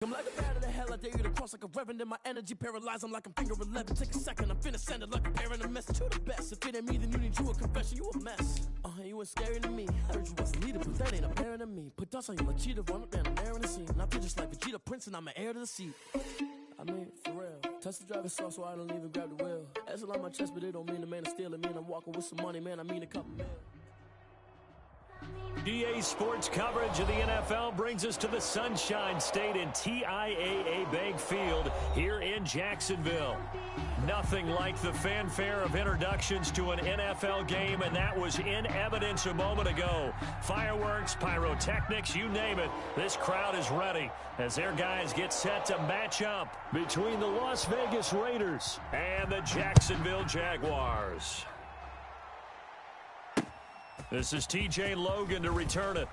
I'm like a bat of the hell, I dare you to cross like a reverend, and my energy paralyzed. I'm like I'm finger 11. Take a second, I'm finna send it like a parent, a message. You the best. If it ain't me, then you need you a confession. You a mess. You ain't scary to me. I heard you was a leader, but that ain't apparent to me. Put dust on you like cheetah, run up, man, I'm there in the scene. And I feel just like Vegeta Prince, and I'm an heir to the seat. I mean, for real. Touch the driver's sauce, so I don't even grab the wheel. That's on my chest, but it don't mean the man is stealing. Mean I'm walking with some money, man. I mean a couple mil. EA Sports coverage of the NFL brings us to the Sunshine State in TIAA Bank Field here in Jacksonville. Nothing like the fanfare of introductions to an NFL game, and that was in evidence a moment ago. Fireworks, pyrotechnics, you name it. This crowd is ready as their guys get set to match up between the Las Vegas Raiders and the Jacksonville Jaguars. This is TJ Logan to return it.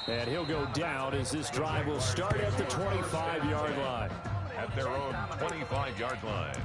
And he'll go down as this drive will start at the 25-yard line. At their own 25-yard line.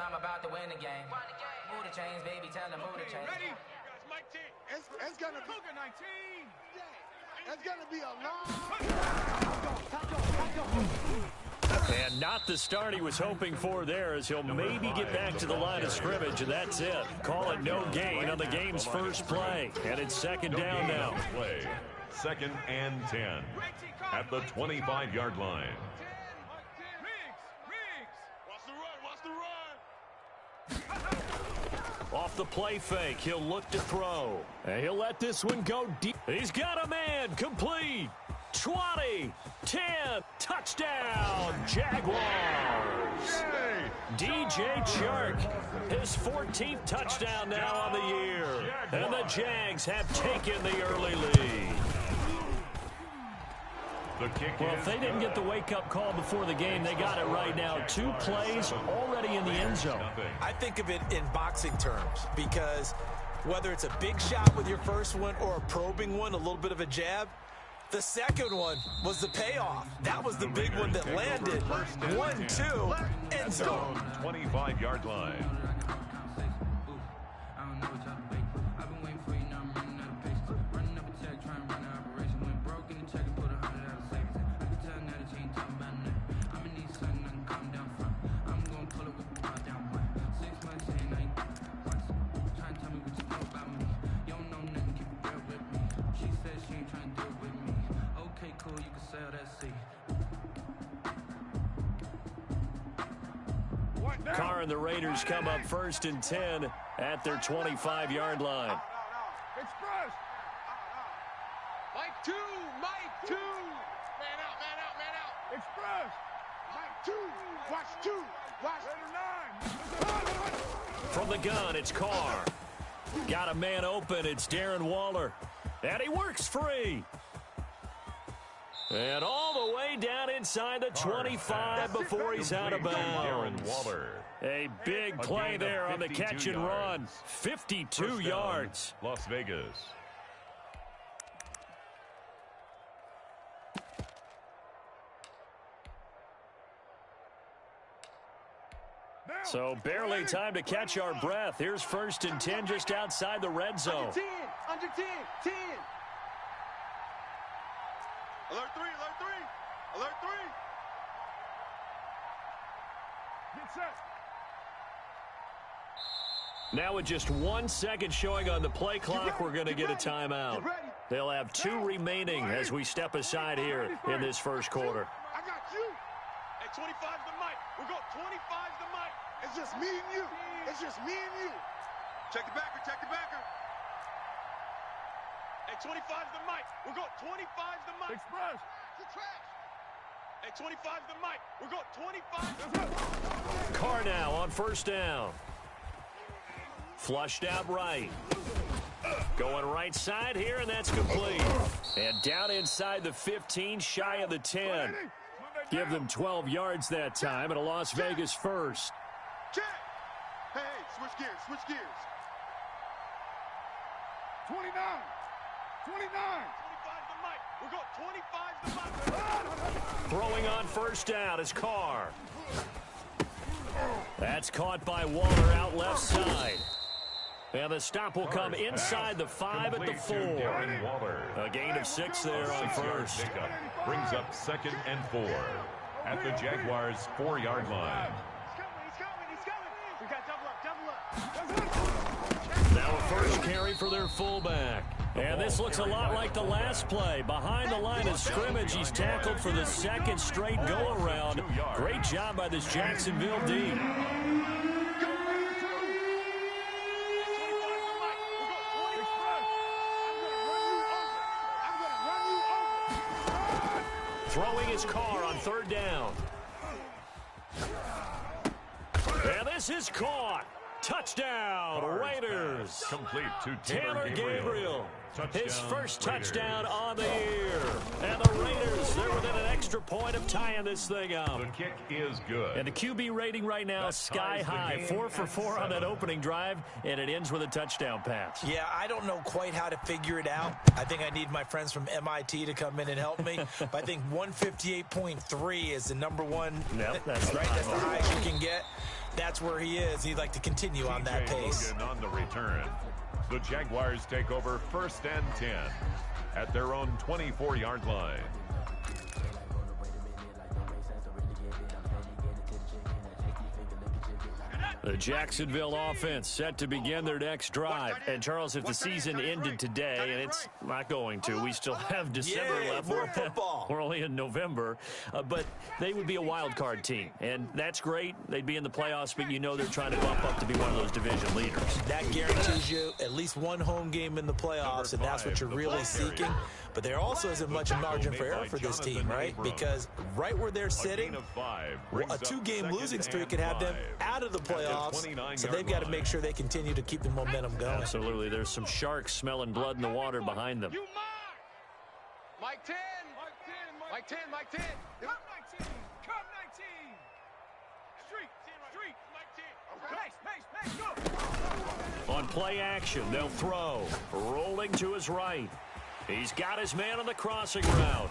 About to win the game. Move the chains, baby, tell them move the chains. Ready? Mike T. It's gonna be 19. It's gonna be a long. And not the start he was hoping for there, as he'll maybe get back to the line of scrimmage, and that's it. Call it no gain on the game's first play. And it's second down now. Play. 2nd and 10 at the 25-yard line. Off the play fake, he'll look to throw. And he'll let this one go deep. He's got a man, complete. 20, 10, touchdown, Jaguars. DJ Chark, his 14th touchdown now on the year. And the Jags have taken the early lead. Well, if they didn't get the wake-up call before the game, they got it right now. 2 plays already in the end zone. I think of it in boxing terms, because whether it's a big shot with your first one or a probing one, a little bit of a jab, the second one was the payoff. That was the big one that landed. 1-2, end zone. 25-yard line. Carr and the Raiders come up 1st and 10 at their 25-yard line. Express. Mike 2. Mike 2. Man out, man out, man out. Express. Mike 2. Watch 2. Watch 9. From the gun, it's Carr. Got a man open. It's Darren Waller. And he works free. And all the way down inside the 25 before he's out of bounds. A big play there on the catch and run. 52 yards. Las Vegas. So barely time to catch our breath. Here's 1st and 10 just outside the red zone. Under 10, 10. Alert 3, alert 3, alert 3. Get set. Now with just 1 second showing on the play clock, we're going to get a timeout. They'll have 2 remaining as we step aside here in this first quarter. I got you. Hey, 25's the mic. We go 25's the mic. It's just me and you. It's just me and you. Check the backer, check the backer. Hey, 25's the mic. We go 25's the mic. Express. The trash. Hey, 25's the mic. We go 25's. Carr now on 1st down. Flushed out right. Going right side here, and that's complete. And down inside the 15, shy of the 10. Give them 12 yards that time, and a Las Vegas first. Check. Hey, switch gears, switch gears. 29. 29. 25's the mic. We go 25's the mic. Throwing on 1st down is Carr. That's caught by Waller out left side. And the stop will come inside the 5 at the 4. A gain of 6 there on 1st. Brings up 2nd and 4 at the Jaguars' 4-yard line. He's coming. We got double up. Now a first carry for their fullback. And this looks a lot like the last play. Behind the line of scrimmage, he's tackled for the 2nd straight go-around. Great job by this Jacksonville D. Throwing his Carr on 3rd down. And this is caught. Touchdown, Raiders. Complete to Taylor Gabriel. His first touchdown Raiders. on the year. And the Raiders, they're within an extra point of tying this thing up. The kick is good. And the QB rating right now is sky high. 4 for 4 on that opening drive, and it ends with a touchdown pass. Yeah, I don't know quite how to figure it out. I think I need my friends from MIT to come in and help me. But I think 158.3 is the number one. Yep, that's right. That's the highest you can get. That's where he is. He'd like to continue on that pace. Logan on the return. The Jaguars take over 1st and 10 at their own 24-yard line. The Jacksonville offense set to begin their next drive. And, Charles, if the season ended today, and it's not going to, we still have December left. More football. We're only in November. But they would be a wild card team. And that's great. They'd be in the playoffs, but you know they're trying to bump up to be one of those division leaders. That guarantees you at least one home game in the playoffs, and that's what you're really seeking. But there also isn't much margin for error for this team, right? Because right where they're sitting, a 2-game losing streak could have them out of the playoffs, so they've got to make sure they continue to keep the momentum going. Absolutely. There's some sharks smelling blood in the water behind them. You Mike 10. Mike 10. Mike 10. Come 19. Come 19. Street. Mike 10. Pace. Go. On play action, they'll throw. Rolling to his right. He's got his man on the crossing route.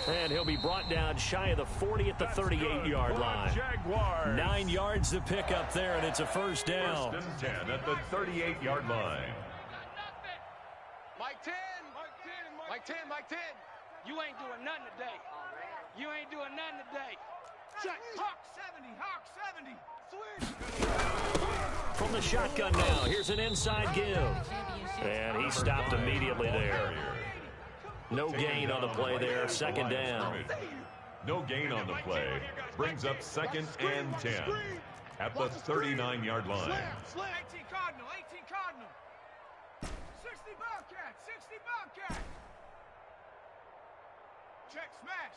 And he'll be brought down shy of the 40 at the 38-yard line. 9 yards to pick up there, and it's a first down. 1st and 10 at the 38-yard line. Mike 10. Mike 10. Mike 10. You ain't doing nothing today. You ain't doing nothing today. Check. Hawk 70. Hawk 70. Swing. From the shotgun now, here's an inside give. And he stopped immediately there. No gain on the play there, 2nd down. No gain on the play. Brings up 2nd and 10 at the 39-yard line. 18 Cardinal. 18 Cardinal. 60 Bobcat. 60 Bobcat. Check smash.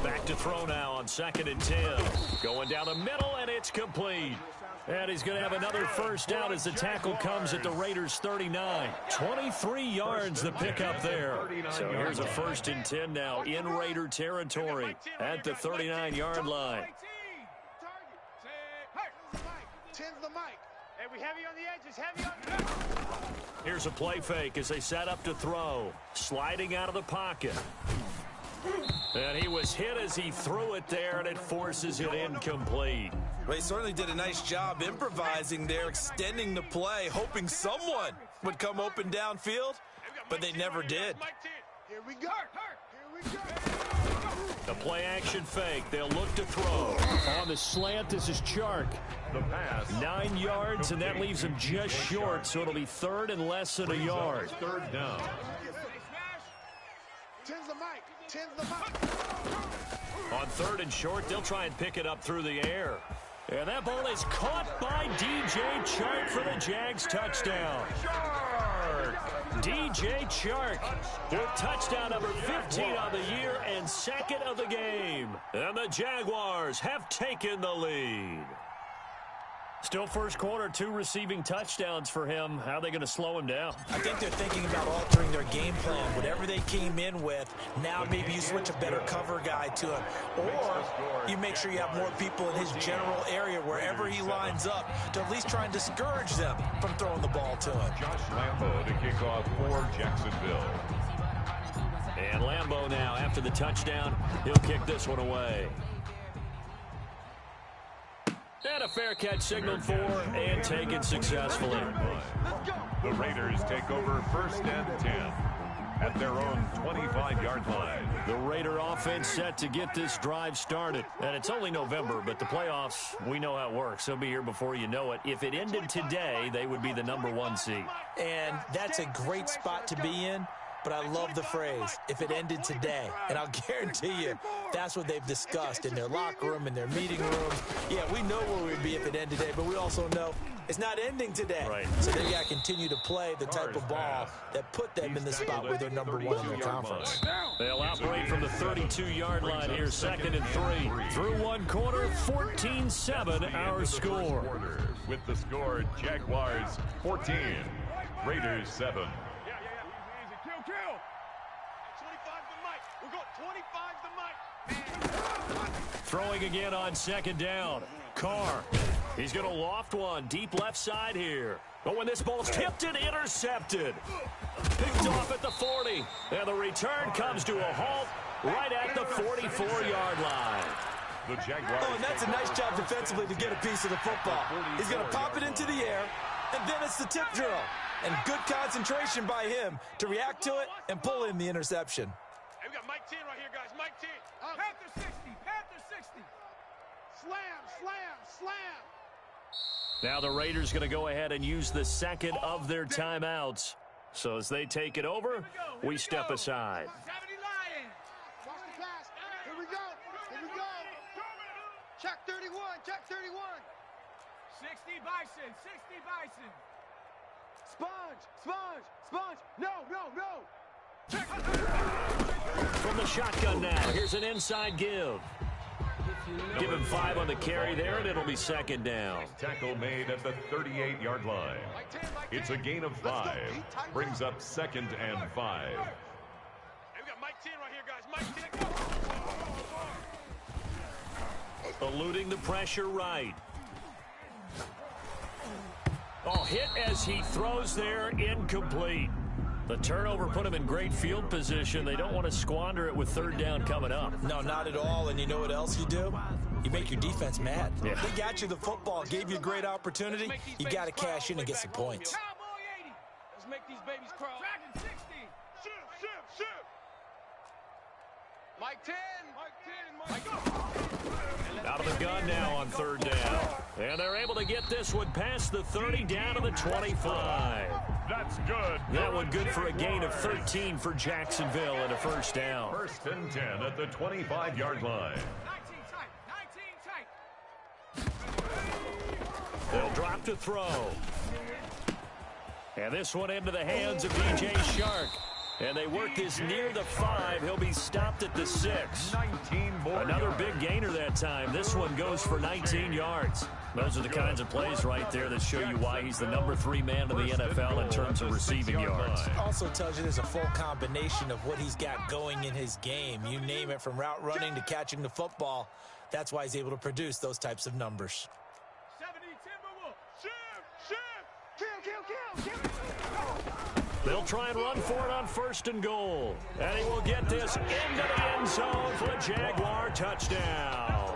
Back to throw now on 2nd and 10. Going down the middle, and it's complete. And he's going to have another first down as the tackle comes at the Raiders' 39. 23 yards the pickup there. So here's a 1st and 10 now in Raider territory at the 39-yard line. Here's a play fake as they set up to throw. Sliding out of the pocket. And he was hit as he threw it there, and it forces it incomplete. Well, he certainly did a nice job improvising there, extending the play, hoping someone would come open downfield, but they never did. Here we go. The play action fake. They'll look to throw. On the slant, this is Chark. The pass. 9 yards, and that leaves him just short, so it'll be 3rd and less than a yard. 3rd down. On 3rd and short, they'll try and pick it up through the air. And that ball is caught by DJ Chark for the Jags touchdown. DJ Chark with touchdown number 15 on the year and 2nd of the game. And the Jaguars have taken the lead. Still first quarter, 2 receiving touchdowns for him. How are they going to slow him down? I think they're thinking about altering their game plan. Whatever they came in with, now maybe you switch a better cover guy to him. Or you make sure you have more people in his general area wherever he lines up to at least try and discourage them from throwing the ball to him. Josh Lambo to kick off for Jacksonville. And Lambo now, after the touchdown, he'll kick this one away. And a fair catch signaled for and taken successfully. The Raiders take over 1st and 10 at their own 25-yard line. The Raider offense set to get this drive started. And it's only November, but the playoffs, we know how it works. They'll be here before you know it. If it ended today, they would be the #1 seed. And that's a great spot to be in. But I love the phrase, if it ended today. And I'll guarantee you, that's what they've discussed in their locker room, in their meeting rooms. Yeah, we know where we'd be if it ended today, but we also know it's not ending today. Right. So they got to continue to play the type of ball that put them in the spot where they're #1 in their conference. They'll operate from the 32-yard line here, 2nd and 3. Through 1 quarter, 14-7 our score. With the score, Jaguars 14, Raiders 7. Throwing again on 2nd down. Carr. He's going to loft one deep left side here. But when this ball's tipped and intercepted. Picked off at the 40. And the return comes to a halt right at the 44-yard line. The Jaguars. Oh, and that's a nice job defensively to get a piece of the football. He's going to pop it into the air, and then it's the tip drill. And good concentration by him to react to it and pull in the interception. Hey, we got Mike 10 right here, guys. Mike 10. Panther 60. Panther 60. Slam. Now the Raiders going to go ahead and use the 2nd of their timeouts. So as they take it over, we step aside. 70 Lions. Watch the pass. Here we go. Check 31. 60 Bison. Sponge. No. From the shotgun now, here's an inside give. Give him 5 on the carry there, and it'll be 2nd down. Tackle made at the 38-yard line. It's a gain of 5. Brings up 2nd and 5. Hey, we got Mike 10 right here, guys. Mike 10. Eluding the pressure right. Oh, hit as he throws there, incomplete. The turnover put him in great field position. They don't want to squander it with 3rd down coming up. No, not at all. And you know what else you do? You make your defense mad. Yeah. They got you the football, gave you a great opportunity. You got to cash in and get some points. Cowboy 80. Let's make these babies crawl. Dragon 60. Shoot. Mike 10. Out of the gun now on 3rd down. And they're able to get this one past the 30 down to the 25. That's good. That one good for a gain of 13 for Jacksonville and a 1st down. 1st and 10 at the 25-yard line. 19 tight. They'll drop to throw. And this one into the hands of VsJSavvvy. And they work this near the 5. He'll be stopped at the 6. 19 more Another yards. big gainer that time. This one goes for 19 yards. Those are the kinds of plays right there that show you why he's the number 3 man in the NFL in terms of receiving yards. Also tells you there's a full combination of what he's got going in his game. You name it, from route running to catching the football. That's why he's able to produce those types of numbers. 70 Timberwolves. Kill. They'll try and run for it on 1st and goal. And he will get this into the end zone for a Jaguar touchdown.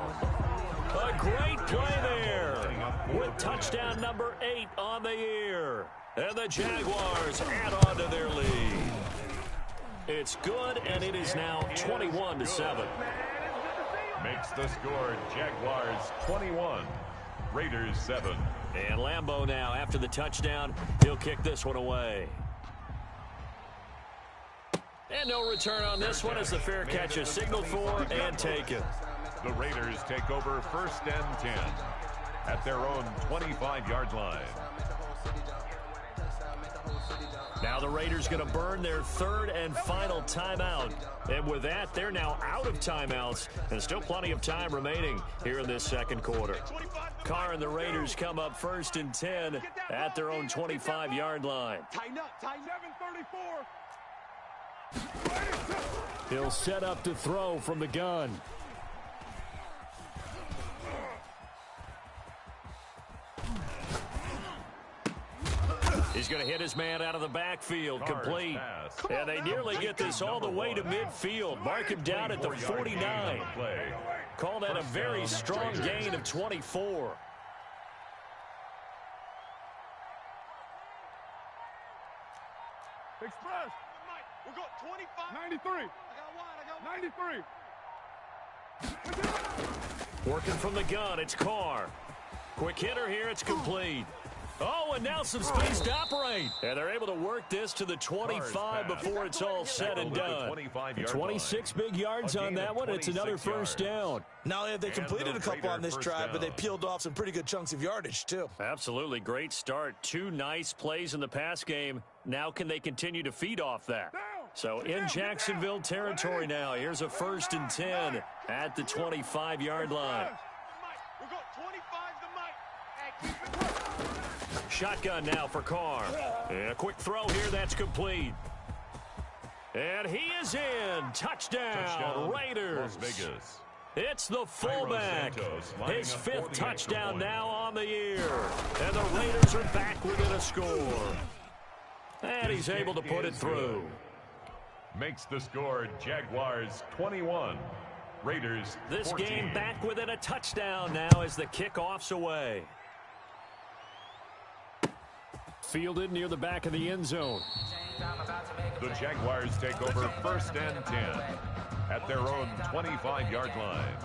A great play there with touchdown number 8 on the year. And the Jaguars add on to their lead. It's good, and it is now 21-7. Makes the score Jaguars 21, Raiders 7. And Lambeau now, after the touchdown, he'll kick this one away. And no return on this one as the fair catch is signaled for and taken. The Raiders take over 1st and 10 at their own 25-yard line. Now the Raiders going to burn their 3rd and final timeout. And with that, they're now out of timeouts. And still plenty of time remaining here in this 2nd quarter. Carr and the Raiders come up 1st and 10 at their own 25-yard line. Tighten up. 734. He'll set up to throw from the gun. He's going to hit his man out of the backfield, complete. And they nearly get this all the way to midfield. Mark him down at the 49. Call that a very strong gain of 24. Express. We'll go 25. 93. I got 93. Working from the gun, it's Carr. Quick hitter here, it's complete. Oh, and now some space to operate. And they're able to work this to the 25 before it's all said and done. 26 big yards on that one. It's another 1st down. Not only have they completed a couple on this drive, but they peeled off some pretty good chunks of yardage, too. Absolutely. Great start. 2 nice plays in the pass game. Now can they continue to feed off that? So in Jacksonville territory now. Here's a 1st and 10 at the 25-yard line. We'll go 25 to Mike. Shotgun now for Carr. And a quick throw here, that's complete. And he is in. Touchdown, Raiders. Las Vegas. It's the fullback. His 5th touchdown now on the year. And the Raiders are back within a score. And he's able to put it through. Makes the score Jaguars 21, Raiders 14. This game back within a touchdown now as the kickoff's away. Fielded near the back of the end zone. The Jaguars take over 1st and 10 at their own 25-yard line.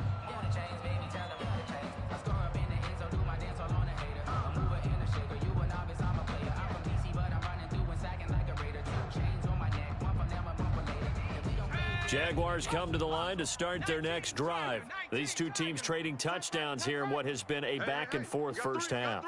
Jaguars come to the line to start their next drive. These two teams trading touchdowns here in what has been a back-and-forth first half.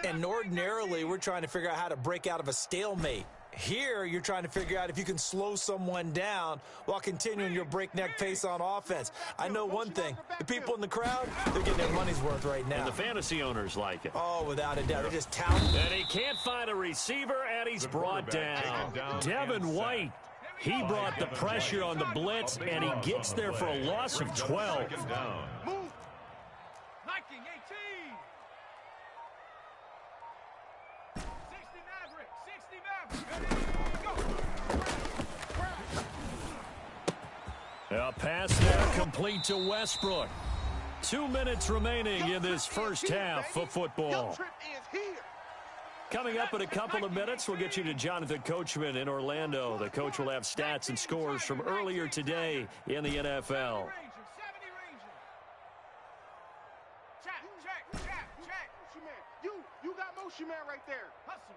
And ordinarily, we're trying to figure out how to break out of a stalemate. Here, you're trying to figure out if you can slow someone down while continuing your breakneck pace on offense. I know one thing. The people in the crowd, they're getting their money's worth right now. And the fantasy owners like it. Oh, without a doubt. They're just talented. And he can't find a receiver, and he's brought down. Devin White. He brought the pressure on the blitz, and he gets there for a loss of 12. Move. Liking 18. 60 Maverick. A pass there complete to Westbrook. 2 minutes remaining in this first half of football. Coming up in a couple of minutes, we'll get you to Jonathan Coachman in Orlando. The coach will have stats and scores from earlier today in the NFL. You got motion man right there. Hustle.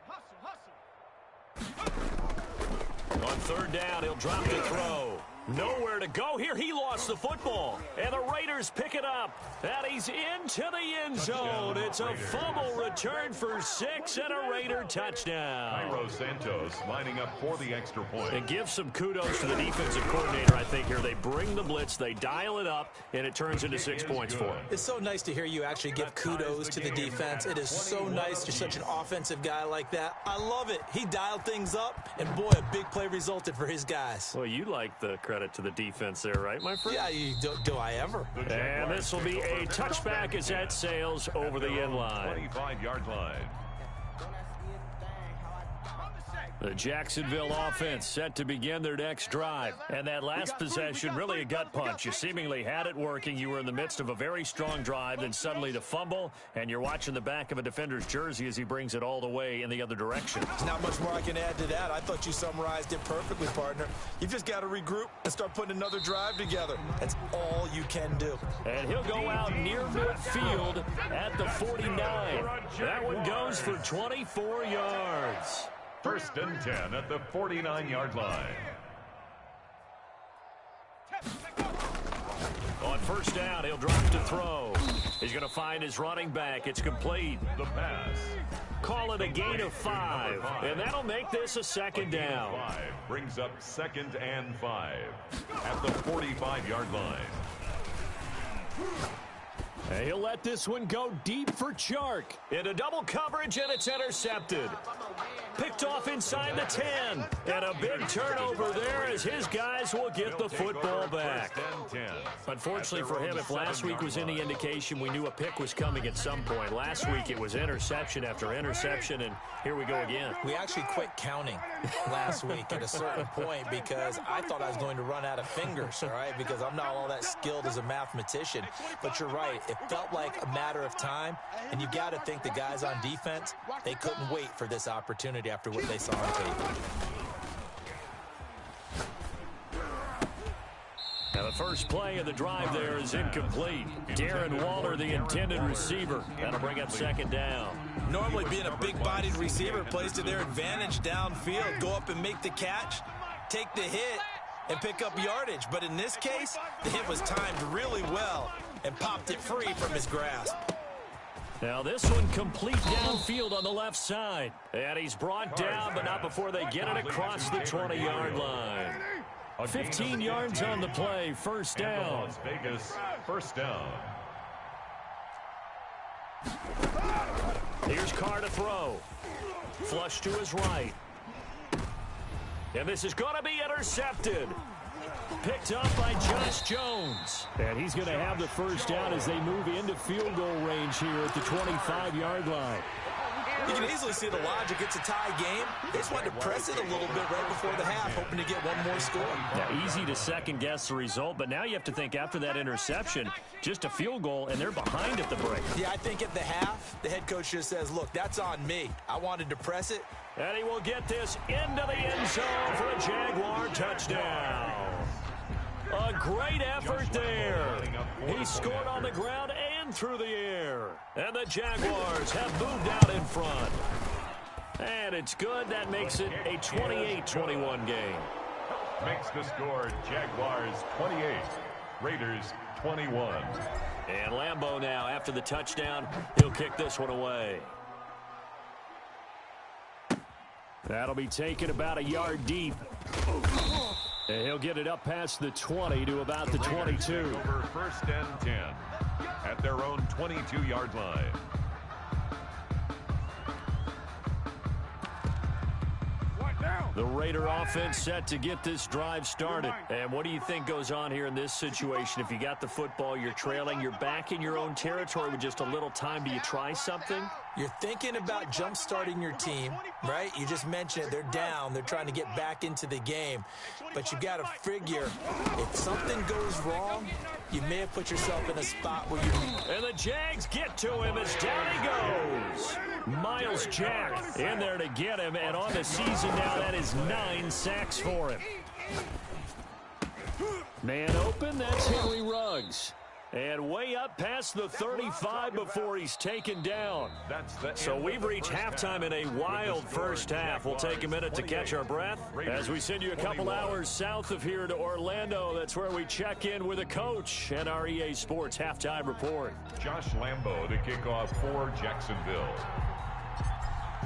On 3rd down, he'll drop the throw. Nowhere to go here. He lost the football. And the Raiders pick it up. And he's into the end zone. It's a fumble return for 6 and a Raider touchdown. Cairo Santos lining up for the extra point. And give some kudos to the defensive coordinator, I think, here. They bring the blitz, they dial it up, and it turns into 6 points for him. It's so nice to hear you actually give kudos to the defense. It is so nice. You're such an offensive guy like that. I love it. He dialed things up, and boy, a big play resulted for his guys. Well, you like the credit to the defense there, right, my friend? Yeah, do I ever? And this will be a touchback as that sails over the end line. 25-yard line. The Jacksonville offense set to begin their next drive. And that last possession, really a gut punch. You seemingly had it working. You were in the midst of a very strong drive, then suddenly the fumble, and you're watching the back of a defender's jersey as he brings it all the way in the other direction. There's not much more I can add to that. I thought you summarized it perfectly, partner. You've just got to regroup and start putting another drive together. That's all you can do. And he'll go out near midfield at the 49. That one goes for 24 yards. 1st and 10 at the 49-yard line. On 1st down, he'll drop to throw. He's going to find his running back. It's complete. The pass. Call it a gain of 5. And that'll make this a 2nd down. 5 brings up 2nd and 5 at the 45-yard line. And he'll let this one go deep for Chark. Into double coverage, and it's intercepted. Picked off inside the 10. And a big turnover there as his guys will get the football back. Unfortunately for him, if last week was any indication, we knew a pick was coming at some point. Last week it was interception after interception, and here we go again. We actually quit counting last week at a certain point because I thought I was going to run out of fingers, all right, because I'm not all that skilled as a mathematician. But you're right. It felt like a matter of time, and you got to think the guys on defense, they couldn't wait for this opportunity after what they saw on tape. Now the first play of the drive there is incomplete. Darren Waller, the intended receiver. That'll bring up 2nd down. Normally being a big-bodied receiver plays to their advantage downfield. Go up and make the catch, take the hit, and pick up yardage. But in this case, the hit was timed really well and popped it free from his grasp. Now this one complete downfield on the left side. And he's brought down, but not before they get it across the 20-yard line. 15 yards on the play, 1st down. Las Vegas, 1st down. Here's Carr to throw. Flush to his right. And this is going to be intercepted. Picked up by Josh Jones. And he's going to have the 1st down as they move into field goal range here at the 25-yard line. You can easily see the logic. It's a tie game. They just wanted to press it a little bit right before the half, hoping to get one more score. Yeah, easy to second-guess the result, but now you have to think after that interception, just a field goal, and they're behind at the break. Yeah, I think at the half, the head coach just says, look, that's on me. I wanted to press it. And he will get this into the end zone for a Jaguar touchdown. A great effort there. He scored on the ground and through the air. And the Jaguars have moved out in front. And it's good. That makes it a 28-21 game. Makes the score Jaguars 28, Raiders 21. And Lambeau now, after the touchdown, he'll kick this one away. That'll be taken about a yard deep. And he'll get it up past the 20 to about the 22. Over 1st and 10 at their own 22-yard line. The Raider offense set to get this drive started. And what do you think goes on here in this situation? If you got the football, you're trailing, you're back in your own territory with just a little time. Do you try something? You're thinking about jump-starting your team, right? You just mentioned it. They're down. They're trying to get back into the game. But you got to figure if something goes wrong, you may have put yourself in a spot where you... And the Jags get to him as down he goes. Miles Jack in there to get him. And on the season now, that is 9 sacks for him. Man open, that's Henry Ruggs. And way up past the 35 before he's taken down. So we've reached halftime in a wild first half. We'll take a minute to catch our breath as we send you a couple hours south of here to Orlando. That's where we check in with a coach and our EA Sports halftime report. Josh Lambo to kick off for Jacksonville.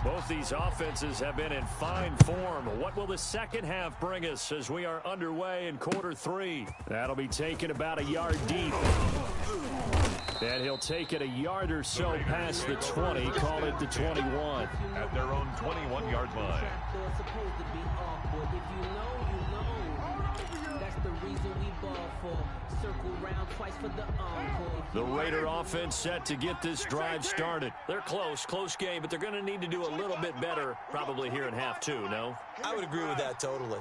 Both these offenses have been in fine form. What will the second half bring us as we are underway in quarter 3? That'll be taken about a yard deep. And he'll take it a yard or so past the 20, call it the 21. At their own 21-yard line. The Raider offense set to get this drive started. They're close game, but they're going to need to do a little bit better probably here in half 2, no? I would agree with that totally.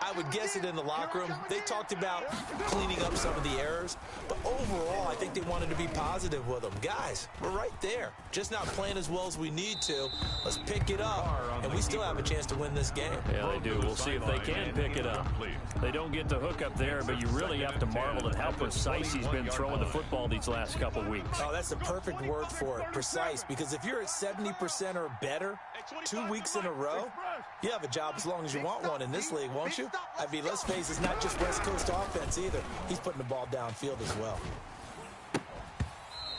I would guess it in the locker room. They talked about cleaning up some of the errors, but overall, I think they wanted to be positive with them. Guys, we're right there. Just not playing as well as we need to. Let's pick it up, and we still have a chance to win this game. Yeah, they do. We'll see if they can pick it up. They don't get the hook up there, but you really have to marvel at how precise he's been throwing the football these last couple weeks. Oh, that's the perfect word for it, precise, because if you're at 70% or better 2 weeks in a row, you have a job as long as you want one in this league, won't you? I mean, let's face it, it's not just West Coast offense either. He's putting the ball downfield as well.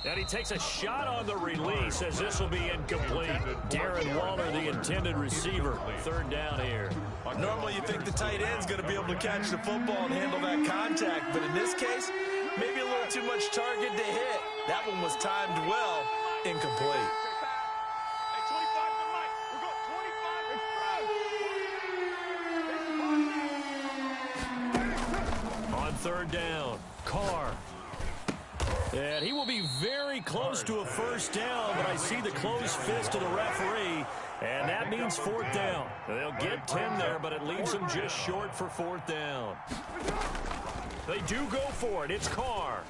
And he takes a shot on the release as this will be incomplete. Darren Waller, the intended receiver. Third down here. Normally you think the tight end's going to be able to catch the football and handle that contact, but in this case, maybe a little too much target to hit. That one was timed well, incomplete. On third down, Carr. And he will be very close to a first down, but I see the closed fist of the referee, and that means fourth down. They'll get 10 there, but it leaves them just short for fourth down. They do go for it. It's Carr.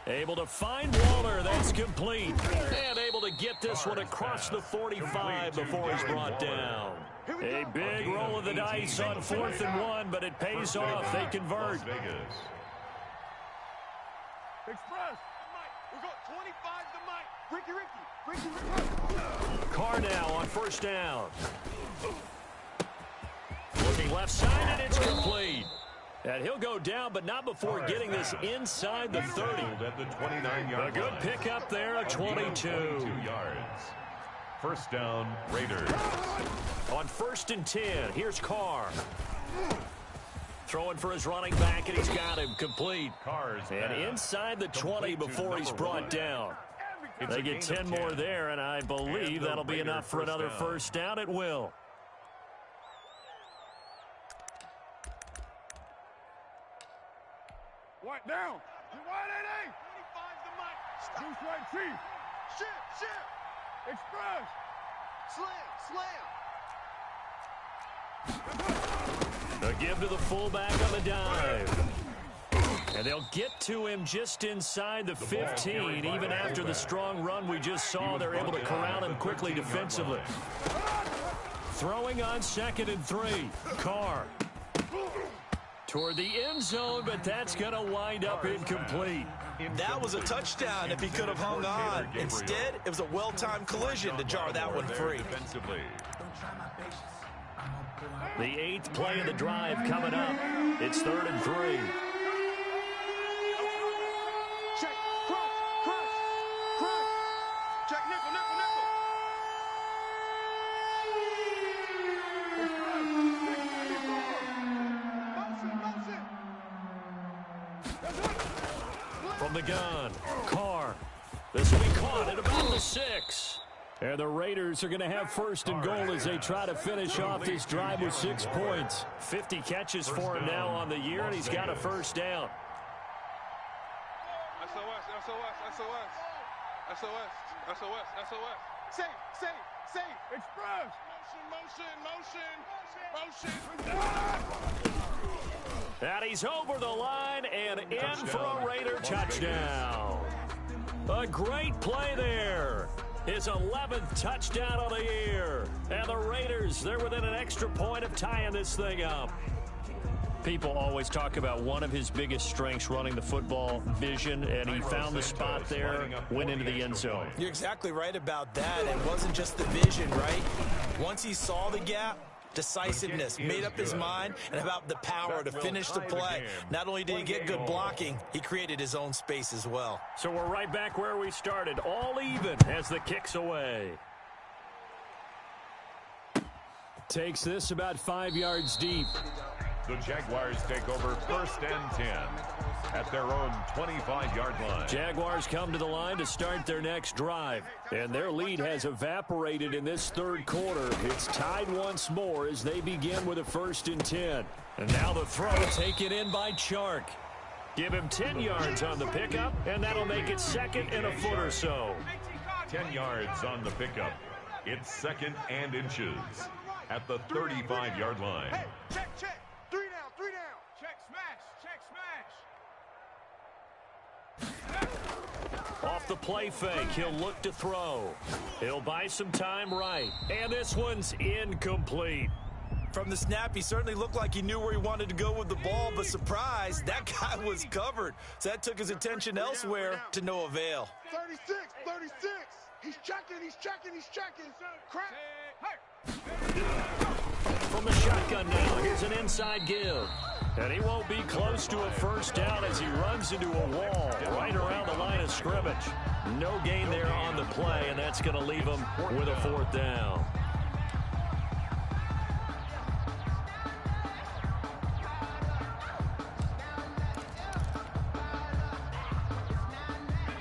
Able to find Waller. That's complete. And able to get this one across the 45 before he's brought down. A big roll of the dice on 4th and 1, but it pays off. They convert. Express. We got 25 to Mike. Carr now on first down. Looking left side, and it's complete. And he'll go down, but not before getting this inside the 30. At the 29-yard A good pickup there at 22 yards. First down, Raiders. On 1st and 10, here's Carr. Throwing for his running back, and he's got him complete. And inside the 20 before he's brought down. They get 10 more there, and I believe that'll be enough for another first down. It will. What down? Wide 8-8. 25 to Mike. Loose right chief. Shit. Express. Slam. A give to the fullback on the dive. And they'll get to him just inside the 15. Even after the strong run we just saw, they're able to corral him quickly defensively. Throwing on 2nd and 3. Carr. Toward the end zone, but that's going to wind up incomplete. That was a touchdown if he could have hung on. Instead, it was a well-timed collision to jar that one free. The 8th play of the drive coming up. It's 3rd and 3. Check. Cross. Check nickel. From the gun, Carr. This will be caught at about the 6. And the Raiders are going to have 1st and goal as they try to finish off this drive with 6 points. 50 catches for him now on the year, and he's got a first down. SOS. Safe. Express. Motion. And he's over the line and in for a Raider touchdown. A great play there. His 11th touchdown of the year. And the Raiders, they're within an extra point of tying this thing up. People always talk about one of his biggest strengths running the football, vision, and he found the spot there, went into the end zone. You're exactly right about that. It wasn't just the vision, right? Once he saw the gap, decisiveness, made up his mind, and about the power to finish the play. Not only did he get good blocking, he created his own space as well. So we're right back where we started, all even as the kick's away. Takes this about 5 yards deep. The Jaguars take over 1st and 10 at their own 25-yard line. Jaguars come to the line to start their next drive, and their lead has evaporated in this third quarter. It's tied once more as they begin with a 1st and 10. And now the throw taken in by Chark. Give him 10 yards on the pickup, and that'll make it 2nd and a foot or so. 10 yards on the pickup. It's 2nd and inches at the 35-yard line. Hey, check. 3 down. Check, smash. Off the play fake, he'll look to throw. He'll buy some time right. And this one's incomplete. From the snap, he certainly looked like he knew where he wanted to go with the ball, but surprise, that guy was covered. So that took his attention elsewhere to no avail. 36. He's checking. Crack. From the shotgun now, here's an inside give. And he won't be close to a 1st down as he runs into a wall right around the line of scrimmage. No gain there on the play, and that's going to leave him with a 4th down.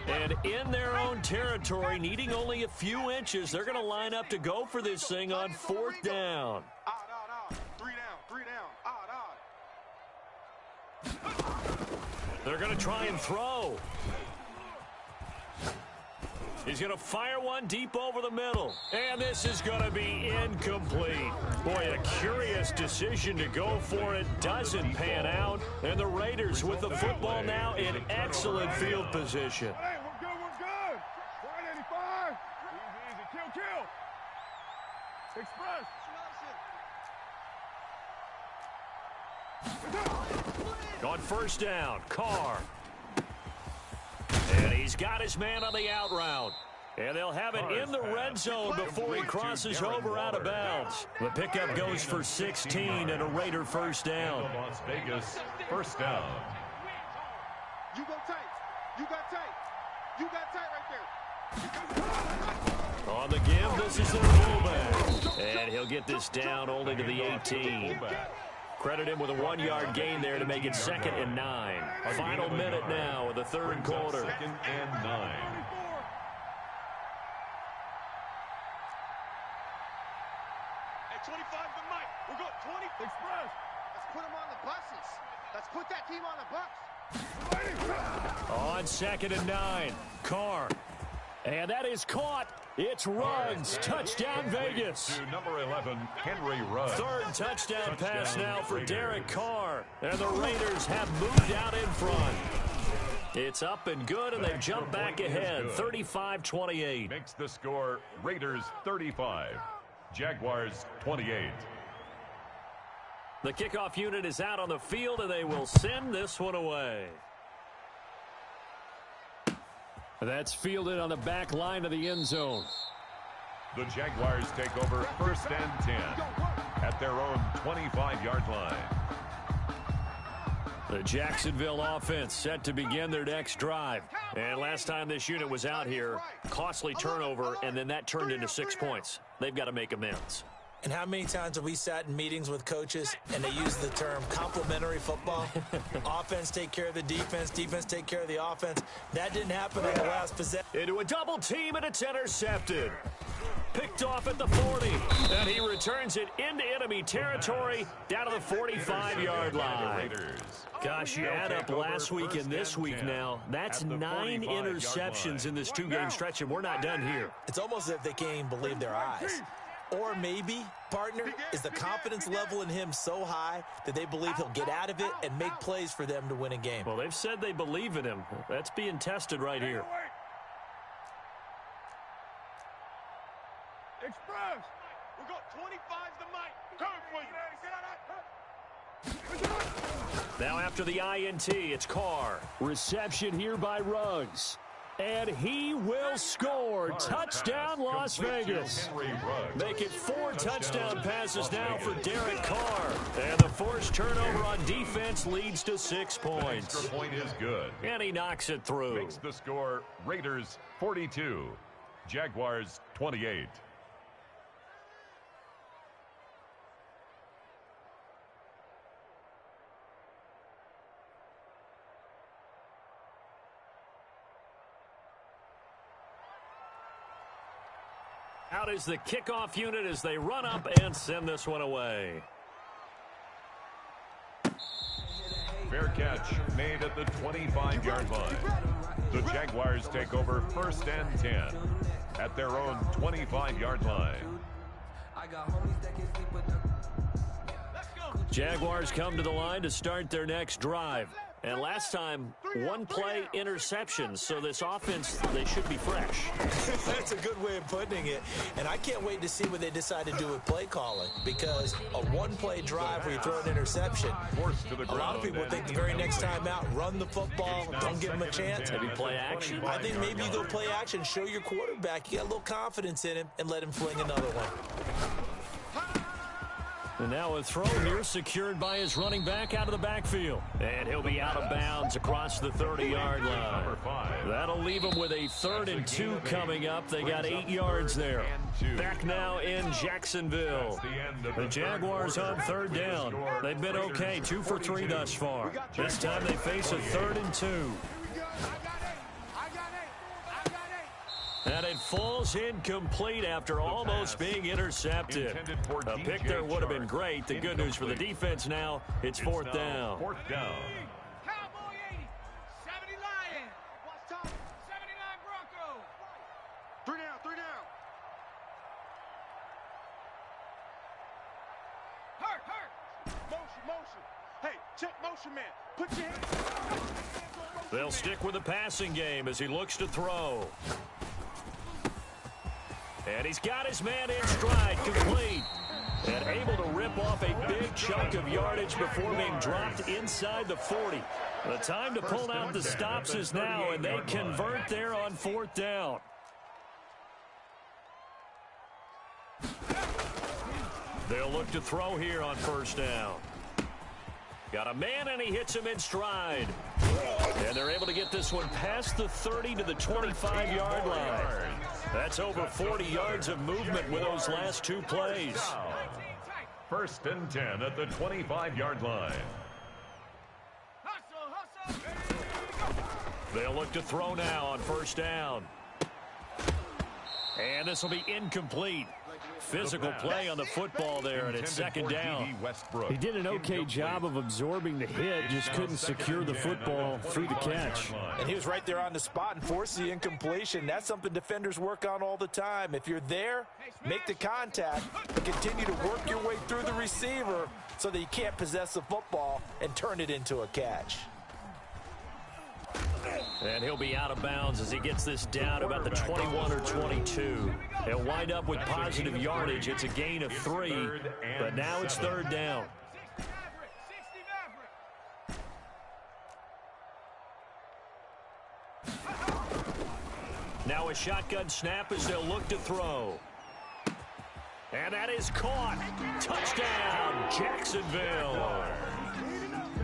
And in their own territory, needing only a few inches, they're going to line up to go for this thing on 4th down. 3 down. They're going to try and throw. He's going to fire one deep over the middle. And this is going to be incomplete. Boy, a curious decision to go for it. Doesn't pan out. And the Raiders with the football now in excellent field position. Hey, we're good. 185. Easy. Kill. Express. On 1st down, Carr. And he's got his man on the out route. And they'll have it in the red zone before he crosses over out of bounds. The pickup goes for 16 and a Raider 1st down. Las Vegas, 1st down. You go tight. You got tight right there. On the give, this is their fullback. And he'll get this down only to the 18. Credit him with a 1-yard gain there to make it 2nd and 9. Final minute now of the third quarter. 2nd and 9. Hey, 25 to Mike. We're going 20. Express. Let's put him on the buses. Let's put that team on the bus. On 2nd and 9, Carr. And that is caught. It's Ruggs. Touchdown, Vegas. To number 11, Henry Ruggs. 3rd touchdown pass now for Derek Carr. And the Raiders have moved out in front. It's up and good, and they've jumped back ahead, 35-28. Makes the score Raiders 35, Jaguars 28. The kickoff unit is out on the field, and they will send this one away. That's fielded on the back line of the end zone. The Jaguars take over 1st and 10 at their own 25-yard line. The Jacksonville offense set to begin their next drive. And last time this unit was out here, costly turnover, and then that turned into 6 points. They've got to make amends. And how many times have we sat in meetings with coaches and they use the term complementary football? Offense take care of the defense, defense take care of the offense. That didn't happen on the last possession. Into a double team, and it's intercepted. Picked off at the 40, and he returns it into enemy territory down to the 45-yard line. Gosh, you add up last week and this week now, that's 9 interceptions in this 2-game stretch, and we're not done here. It's almost as if they can't even believe their eyes. Or maybe, partner, is the confidence level in him so high that they believe he'll get out of it and make plays for them to win a game. Well, they've said they believe in him. That's being tested right here. Express. We got 25 to Mike. Come, please. Now after the INT, it's Carr. Reception here by Ruggs. And he will score. Touchdown, Las Vegas. Make it 4 touchdown passes now for Derek Carr. And the forced turnover on defense leads to 6 points. Extra point is good. And he knocks it through. Makes the score Raiders 42, Jaguars 28. Out is the kickoff unit as they run up and send this one away. Fair catch made at the 25-yard line. The Jaguars take over 1st and 10 at their own 25-yard line. Jaguars come to the line to start their next drive. And last time, 1-play interception. So this offense, they should be fresh. That's a good way of putting it. And I can't wait to see what they decide to do with play calling. Because a 1-play drive where you throw an interception, a lot of people think the very next time out, run the football, don't give them a chance. Maybe play action. I think maybe you go play action, show your quarterback you got a little confidence in him, and let him fling another one. And now a throw here secured by his running back out of the backfield. And he'll be out of bounds across the 30-yard line. That'll leave him with a 3rd and 2 coming up. They got 8 yards there. Back now in Jacksonville. The Jaguars on 3rd down. They've been okay, 2 for 3 thus far. This time they face a 3rd and 2. And it falls incomplete after almost being intercepted. A pick there would have been great. The good news for the defense now, it's 4th down. 4th down. Cowboy 80, 70 Lions. 79 Broncos. 3 down, 3 down. Hurt. Motion. Hey, check motion, man. Put your hands. They'll stick with the passing game as he looks to throw. And he's got his man in stride, complete. And able to rip off a big chunk of yardage before being dropped inside the 40. The time to pull out the stops is now, and they convert there on 4th down. They'll look to throw here on 1st down. Got a man, and he hits him in stride. And they're able to get this one past the 30 to the 25-yard line. That's over 40 yards of movement with those last 2 plays. 1st and 10 at the 25-yard line. They'll look to throw now on 1st down. And this will be incomplete. Physical play on the football there, and it's 2nd down. He did an okay job of absorbing the hit, just couldn't secure the football through the catch. And he was right there on the spot and forced the incompletion. That's something defenders work on all the time. If you're there, make the contact, but continue to work your way through the receiver so that you can't possess the football and turn it into a catch. And he'll be out of bounds as he gets this down about the 21 or 22. He'll wind up with positive yardage. It's a gain of 3, but now it's 3rd down. Now a shotgun snap as they'll look to throw. And that is caught. Touchdown, Jacksonville.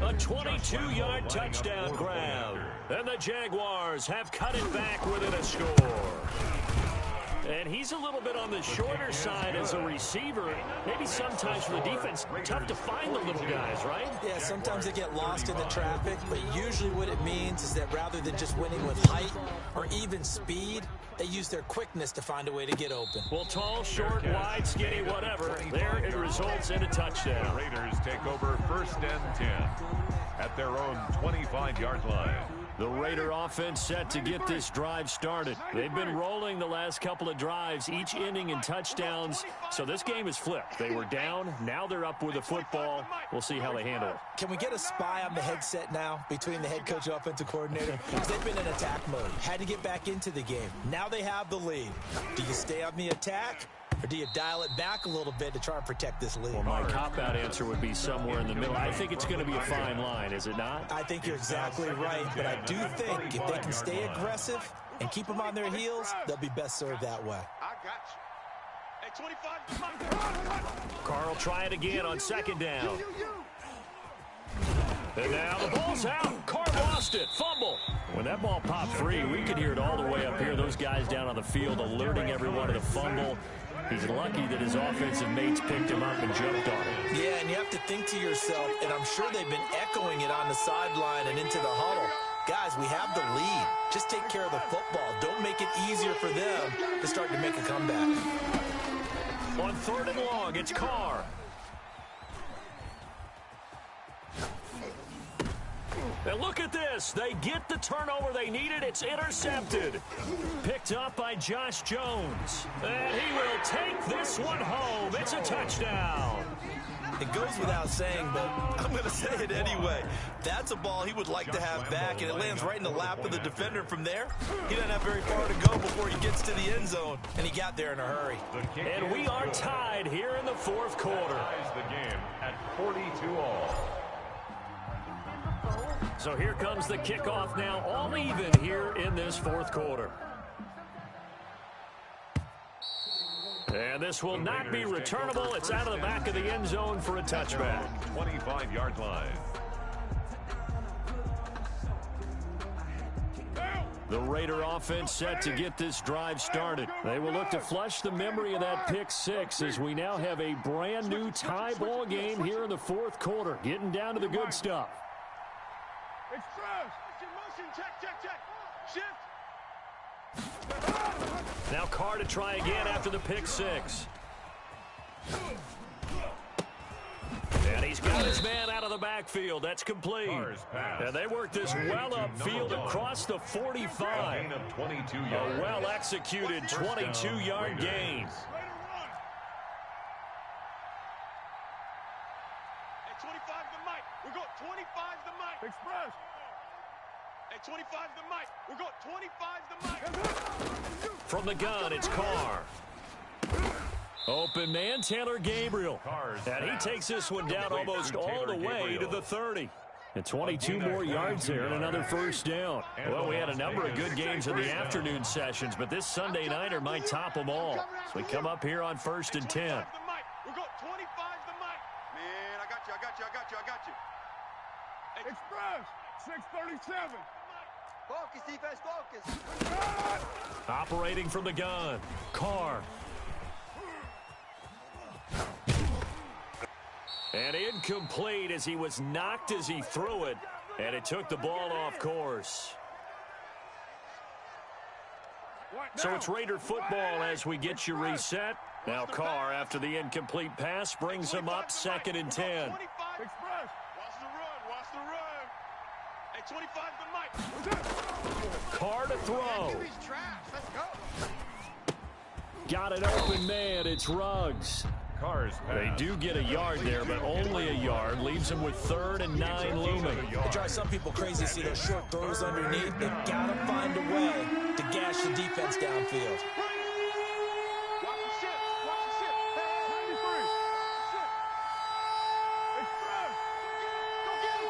A 22-yard touchdown grab. And the Jaguars have cut it back within a score. And he's a little bit on the shorter side as a receiver. Maybe sometimes for the defense, tough to find the little guys, right? Yeah, sometimes they get lost in the traffic, but usually what it means is that rather than just winning with height or even speed, they use their quickness to find a way to get open. Well, tall, short, wide, skinny, whatever, there it results in a touchdown. The Raiders take over 1st and 10 at their own 25-yard line. The Raider offense set to get this drive started. They've been rolling the last couple of drives, each inning in touchdowns. So this game is flipped. They were down. Now they're up with the football. We'll see how they handle it. Can we get a spy on the headset now between the head coach and offensive coordinator? Because they've been in attack mode. Had to get back into the game. Now they have the lead. Do you stay on the attack Or do you dial it back a little bit to try and protect this lead? Well, my cop-out answer would be somewhere in the middle. I think it's going to be a fine line, is it not? I think you're exactly right, but I do think if they can stay aggressive and keep them on their heels, they'll be best served that way. I got you. Hey, 25. Carl try it again on second down. And now the ball's out. Carr lost it. Fumble. When that ball popped free, we could hear it all the way up here. Those guys down on the field alerting everyone to the fumble. He's lucky that his offensive mates picked him up and jumped on him. Yeah, and you have to think to yourself, and I'm sure they've been echoing it on the sideline and into the huddle. Guys, we have the lead. Just take care of the football. Don't make it easier for them to start to make a comeback. On 3rd and long, it's Carr. And look at this. They get the turnover they needed. It's intercepted. Picked up by Josh Jones. And he will take this one home. It's a touchdown. It goes without saying, but I'm going to say it anyway. That's a ball he would like to have back, and it lands right in the lap of the defender. From there, he doesn't have very far to go before he gets to the end zone, and he got there in a hurry. And we are tied here in the 4th quarter. Ties the game at 42-all. So here comes the kickoff now, all even here in this 4th quarter. And this will not be returnable. It's out of the back of the end zone for a touchback. 25-yard line. The Raider offense set to get this drive started. They will look to flush the memory of that pick 6 as we now have a brand new tie ball game here in the 4th quarter. Getting down to the good stuff. Express. Motion, check. Shift. Now Carr to try again after the pick 6. And he's got his man out of the backfield. That's complete. And they work this well upfield across the 45. A well-executed 22-yard gain. At 25 the mic. We got 25 the mic. Express. At 25 the mic. We got 25 the mic. From the gun, it's Carr. Open man, Taylor Gabriel. And he takes this one down almost all the way to the 30. And 22 more yards there and another first down. Well, we had a number of good games in the afternoon sessions, but this Sunday nighter might top them all. So we come up here on 1st and 10. We got 25 the mic. Man, I got you. Express. 637. Focus, defense, focus. Operating from the gun, Carr. And incomplete as he was knocked as he threw it. And it took the ball off course. So it's Raider football as we get you reset. Now Carr, after the incomplete pass, brings him up 2nd and 10. Express. Watch the run. At 25 the mic. Carr to throw. Let's go. Got an open man. It's Ruggs. They do get a yard there, but only a yard. Leaves them with 3rd and 9 looming. It drives some people crazy to see those short throws underneath. They've got to find a way to gash the defense downfield. Watch the ship. Hey, 93. Express. Go get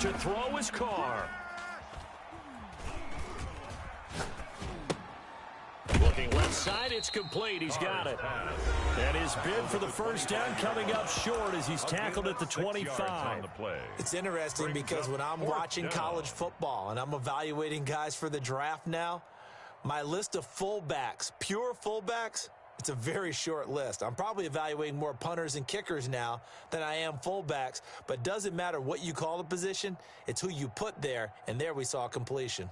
him. To throw is Carr. Looking left side, it's complete. He's got it. And his bid for the first down coming up short as he's tackled at the 25. It's interesting because when I'm watching college football and I'm evaluating guys for the draft now, my list of fullbacks, pure fullbacks, it's a very short list. I'm probably evaluating more punters and kickers now than I am fullbacks, but it doesn't matter what you call the position, it's who you put there, and there we saw completion.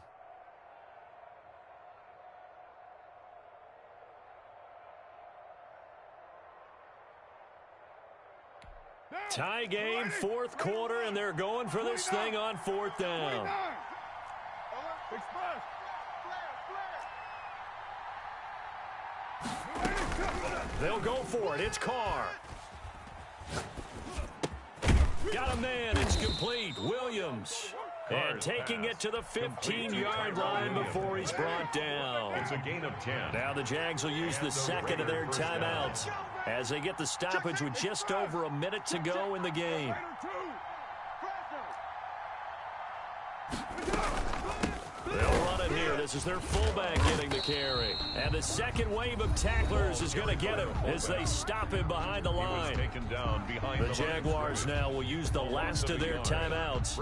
Tie game, 4th quarter, and they're going for this thing on 4th down. They'll go for it. It's Carr. Got a man. It's complete. Williams. And taking it to the 15-yard line before he's brought down. It's a gain of 10. Now the Jags will use the second of their timeouts as they get the stoppage with just over a minute to go in the game. They'll run it here. This is their fullback getting the carry. And the second wave of tacklers is going to get him as they stop him behind the line. The Jaguars now will use the last of their timeouts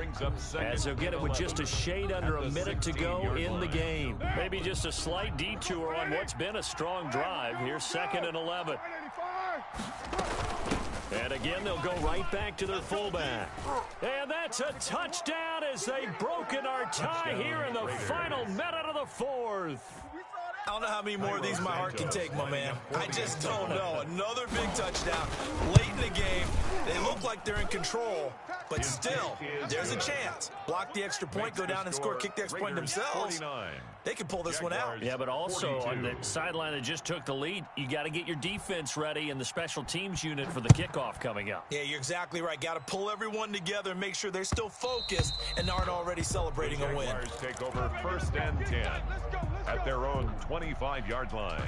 as they'll get it with just a shade under a minute to go in the game. Maybe just a slight detour on what's been a strong drive. Here's 2nd and 11. And again, they'll go right back to their fullback. And that's a touchdown as they've broken our tie here in the final minute of the fourth. I don't know how many more of these my heart can take, my man. I just don't know. Another big touchdown late in the game. They look like they're in control, but still, there's a chance. Block the extra point, go down and score, kick the extra point themselves. They can pull this one out. Yeah, but also on the sideline that just took the lead, you got to get your defense ready and the special teams unit for the kickoff coming up. Yeah, you're exactly right. Got to pull everyone together and make sure they're still focused and aren't already celebrating a win. Jaguars take over 1st and 10 at their own 25-yard line.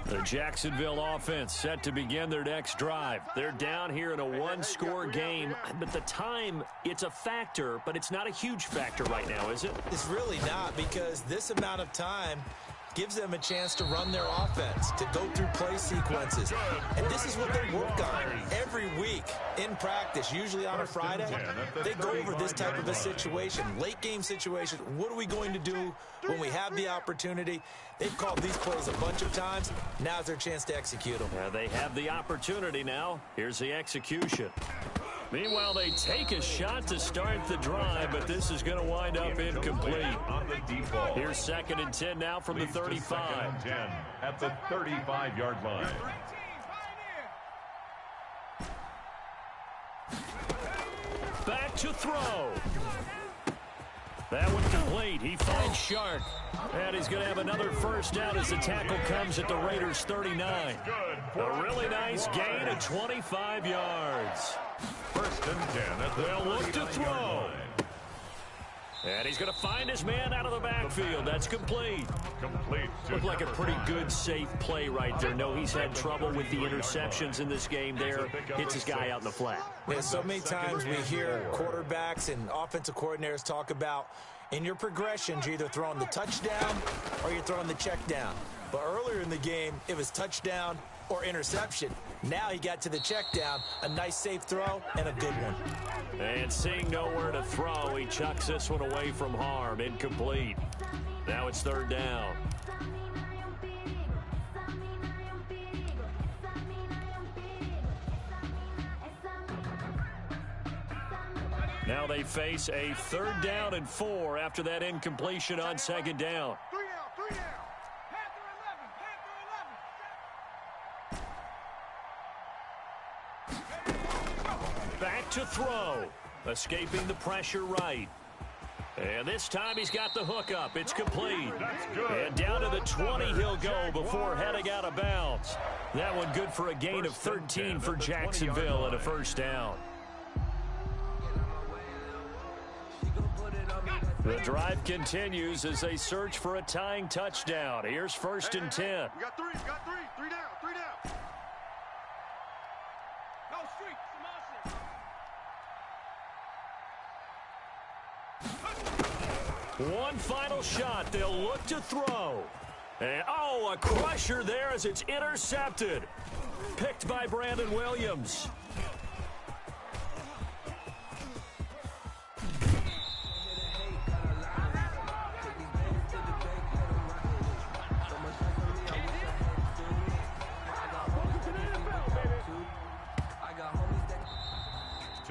The Jacksonville offense set to begin their next drive. They're down here in a one-score game, but the time, it's a factor, but it's not a huge factor right now, is it? It's really not, because this amount of time gives them a chance to run their offense, to go through play sequences. And this is what they work on every week in practice, usually on a Friday. They go over this type of a situation, late game situation. What are we going to do when we have the opportunity? They've called these plays a bunch of times. Now's their chance to execute them. They have the opportunity now. Here's the execution. Meanwhile, they take a shot to start the drive, but this is going to wind up incomplete. Here's 2nd and 10 now from the 35. 10 at the 35-yard line. Back to throw. That one complete. He finds Shark. And he's going to have another first down as the tackle comes at the Raiders' 39. A really nice gain of 25 yards. 1st and 10. They'll look to throw. And he's going to find his man out of the backfield. That's complete. Looked like a pretty good, safe play right there. No, he's had trouble with the interceptions in this game there. Hits his guy out in the flat. Yeah, so many times we hear quarterbacks and offensive coordinators talk about in your progressions, you're either throwing the touchdown or you're throwing the check down. But earlier in the game, it was touchdown or interception. Now he got to the check down, a nice safe throw, and a good one. And seeing nowhere to throw, he chucks this one away from harm. Incomplete. Now it's 3rd down. Now they face a 3rd down and 4 after that incompletion on 2nd down. 3 down. Back to throw. Escaping the pressure right. And this time he's got the hook up. It's complete. And down to the 20 he'll go before heading out of bounds. That one good for a gain of 13 for Jacksonville and a first down. The drive continues as they search for a tying touchdown. Here's 1st and 10. We got 3. 3 down. 3 down. No streak. One final shot. They'll look to throw. And, oh, a crusher there as it's intercepted. Picked by Brandon Williams.